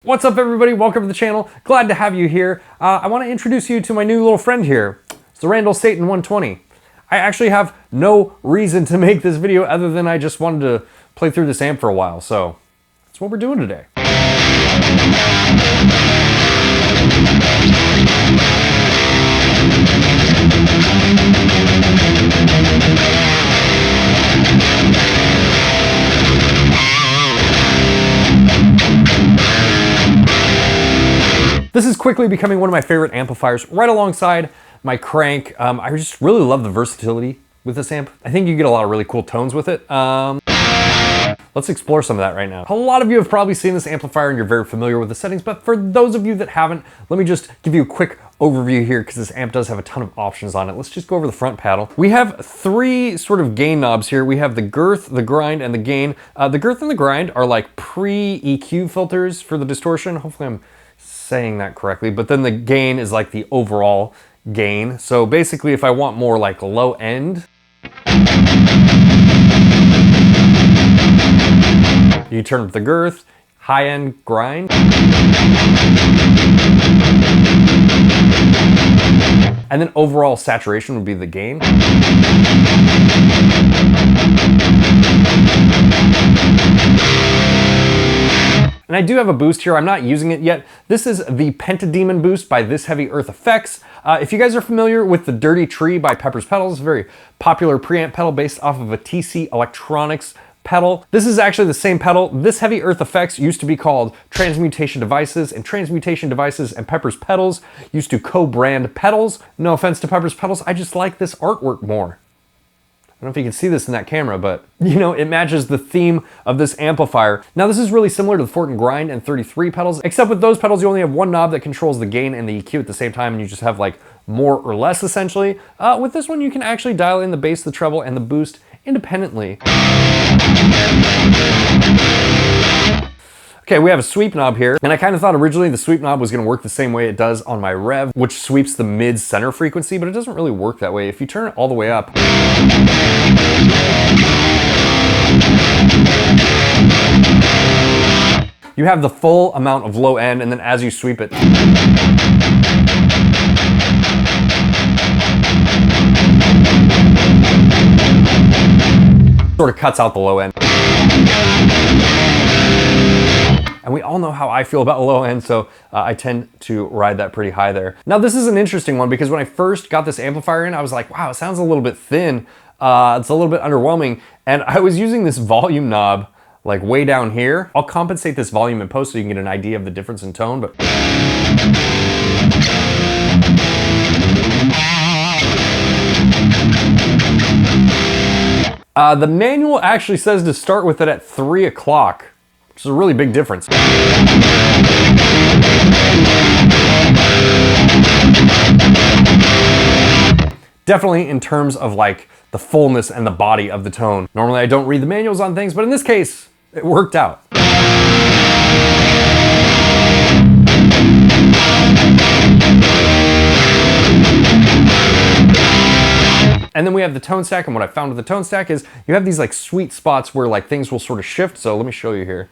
What's up everybody, welcome to the channel. Glad to have you here. I want to introduce you to my new little friend here. It's the Randall Satan 120. I actually have no reason to make this video other than I just wanted to play through this amp for a while, so that's what we're doing today. This is quickly becoming one of my favorite amplifiers, right alongside my crank. I just really love the versatility with this amp. I think you get a lot of really cool tones with it. Let's explore some of that right now. A lot of you have probably seen this amplifier and you're very familiar with the settings, but for those of you that haven't, let me just give you a quick overview here because this amp does have a ton of options on it. Let's just go over the front panel. We have three sort of gain knobs here. We have the girth, the grind, and the gain. The girth and the grind are like pre-EQ filters for the distortion. Hopefully I'm saying that correctly, but then the gain is like the overall gain. So basically if I want more like low end, you turn up the girth, high end grind, and then overall saturation would be the gain. And I do have a boost here, I'm not using it yet. This is the Pentademon boost by 𝗧𝗛𝗏𝗡. If you guys are familiar with the Dirty Tree by Pepper's Pedals, a very popular preamp pedal based off of a 𝗬𝐶 Electronics pedal. This is actually the same pedal. 𝗧𝗛𝗏𝗡 used to be called Transmutation Devices, and Transmutation Devices and Pepper's Pedals used to co-brand pedals. No offense to Pepper's Pedals, I just like this artwork more. I don't know if you can see this in that camera, but you know, it matches the theme of this amplifier. Now this is really similar to the Fortin Grind and 33 pedals, except with those pedals you only have one knob that controls the gain and the EQ at the same time, and you just have like more or less essentially. With this one you can actually dial in the bass, the treble, and the boost independently. Okay, we have a sweep knob here, and I kind of thought originally the sweep knob was going to work the same way it does on my Rev, which sweeps the mid-center frequency, but it doesn't really work that way. If you turn it all the way up, you have the full amount of low end, and then as you sweep it, sort of cuts out the low end. And we all know how I feel about low end, so I tend to ride that pretty high there. Now this is an interesting one because when I first got this amplifier in, I was like, wow, it sounds a little bit thin. It's a little bit underwhelming. And I was using this volume knob like way down here. I'll compensate this volume in post so you can get an idea of the difference in tone, but the manual actually says to start with it at 3 o'clock. Which is a really big difference. Definitely in terms of like the fullness and the body of the tone. Normally I don't read the manuals on things, but in this case, it worked out. And then we have the tone stack, and what I found with the tone stack is you have these like sweet spots where like things will sort of shift. So let me show you here.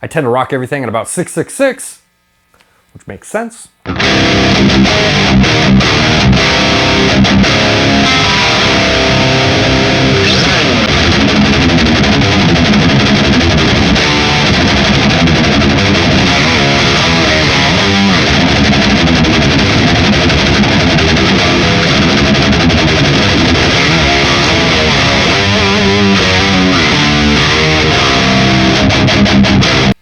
I tend to rock everything at about 666, which makes sense.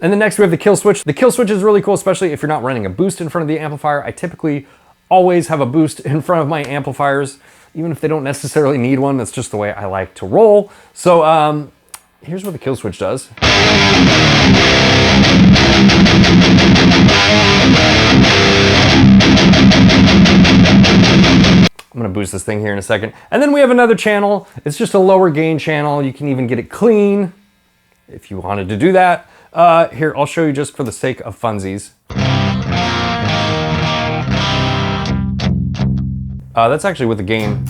And then next we have the kill switch. The kill switch is really cool, especially if you're not running a boost in front of the amplifier. I typically always have a boost in front of my amplifiers, even if they don't necessarily need one. That's just the way I like to roll. So here's what the kill switch does. gonna boost this thing here in a second. And then we have another channel. It's just a lower gain channel. You can even get it clean if you wanted to do that. Here, I'll show you just for the sake of funsies. That's actually with the gain.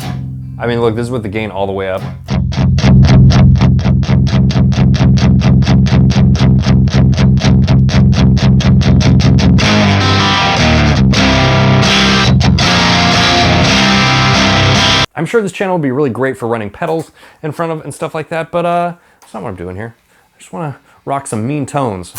I mean, look, this is with the gain all the way up. I'm sure this channel will be really great for running pedals in front of and stuff like that, but that's not what I'm doing here. I just want to rock some mean tones.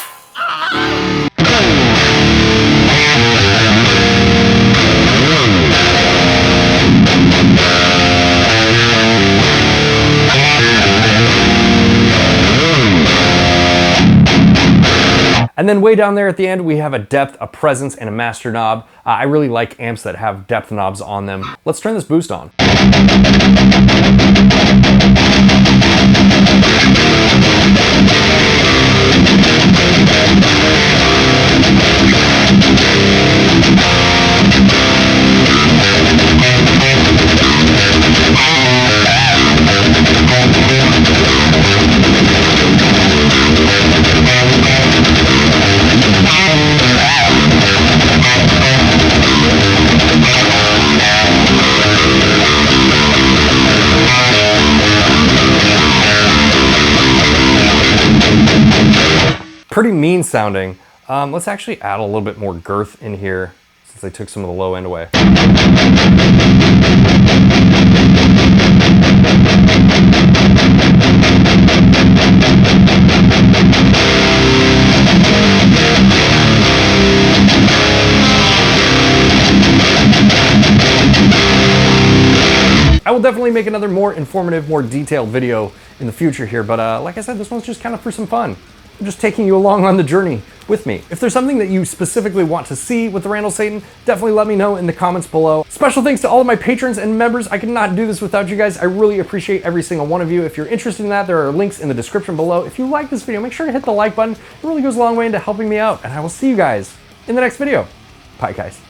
And then way down there at the end, we have a depth, a presence, and a master knob. I really like amps that have depth knobs on them. Let's turn this boost on. Pretty mean sounding. Let's actually add a little bit more girth in here since they took some of the low end away. I will definitely make another more informative, more detailed video in the future here, but like I said, this one's just kind of for some fun. I'm just taking you along on the journey with me. If there's something that you specifically want to see with the Randall Satan, definitely let me know in the comments below. Special thanks to all of my patrons and members. I could not do this without you guys. I really appreciate every single one of you. If you're interested in that, there are links in the description below. If you like this video, make sure to hit the like button. It really goes a long way into helping me out, and I will see you guys in the next video. Bye, guys.